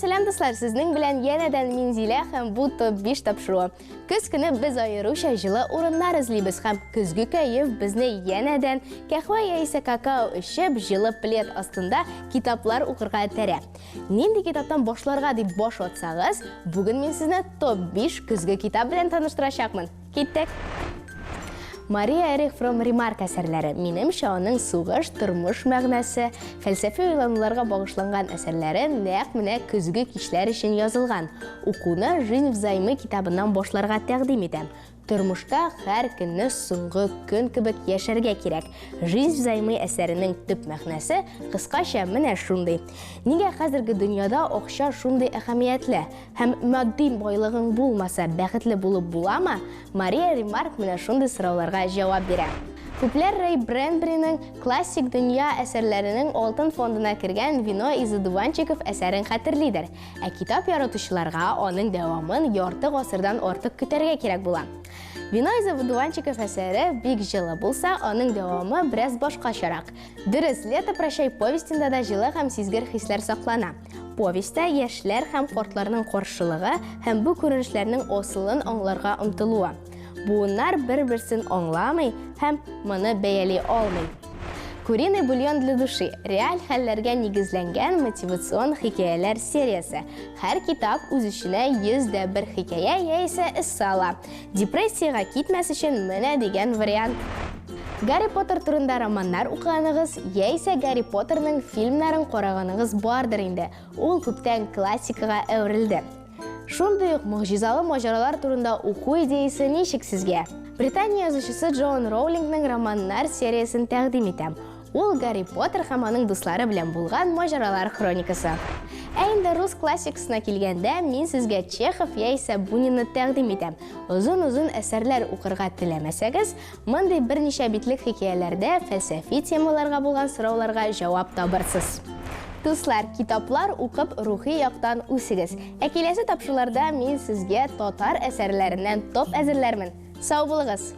Сәлем достар, сезнең белән янәдән мин Зилә һәм бу топ 5 тапшыруы. Көз көне без аеруча җылы урыннар эзлибез һәм көзге кәеф безне янәдән кахва яисә какао эчеп, җылы плед астында китаплар укырга этәрә. Нинди китаптан башларга дип баш ватсагыз, бүген мин сезне топ 5 көзге китап белән таныштырачакмын. Киттек! Мария Эрих from Ремарк әсәрләре. Минемчә, аның сугыш, тормыш мәгънәсе, фәлсәфи уйлануларга багышланган әсәрләре нәкъ менә көзге кичләр өчен язылган. Укуны «Жизнь взаймы» китабыннан башларга тәкъдим итәм. Тормышта һәр көнне соңгы көн кебек яшәргә кирәк. «Жизнь взаймы» әсәренең төп мәгънәсе кыскача менә шундый. Нигә хәзерге дөньяда акча шундый әһәмиятле һәм матди байлыгың булмаса, бәхетле булып буламы? Мария Ремарк менә шундый сорауларга җавап бирә. Күпләр Рэй Брэдбериның классик дөнья әсәрләренең алтын фондына кергән «Вино из одуванчиков» әсәрен хәтерлидер. Ә китап яратучыларга аның дәвамын ярты гасырдан артык көтәргә кирәк була. «Вино из одуванчиков» әсәре бик җылы булса, аның дәвамы бераз башкачарак. Дөрес, «Лето прощай» повестендә дә җылы һәм сизгер хисләр саклана. Повестьта яшьләр һәм картларның каршылыгы һәм бу күренешләрнең асылын аңларга омтылуы. Буыннар бер-берсен аңламый һәм моны бәяли алмый. «Куриный бульон для души» – реаль хәлләргә нигезләнгән мотивацион хикәяләр сериясе. Һәр китап үз эченә 101 хикәя яисә эс сала. Депрессиягә китмәс өчен менә дигән вариант. Гарри Поттер турында романнар укыганыгыз, яисә Гарри Поттерның фильмнарын караганыгыз бардыр инде. Ул күптән классикага әверелде. Шундый ук могҗизалы маҗаралар турында уку идеясе ничек сезгә? Британия язучысы Джоан Роулингның романнар сериясын тәкъдим итәм. Ул Гарри Поттер һәм аның дуслары белән булган маҗаралар хроникасы. Ә инде рус классикасына килгәндә, мин сезгә Чехов яисә Бунинны тәкъдим итәм. Озын-озын әсәрләр укырга теләмәсәгез, мондый берничә битлек хикәяләрдә фәлсәфи темаларга булган сорауларга җавап табырсыз. Дуслар, китаплар укып рухи яктан үсегез. Ә киләсе тапшыруларда мин сезгә татар әсәрләреннән топ әзерләрмен. Сау булыгыз!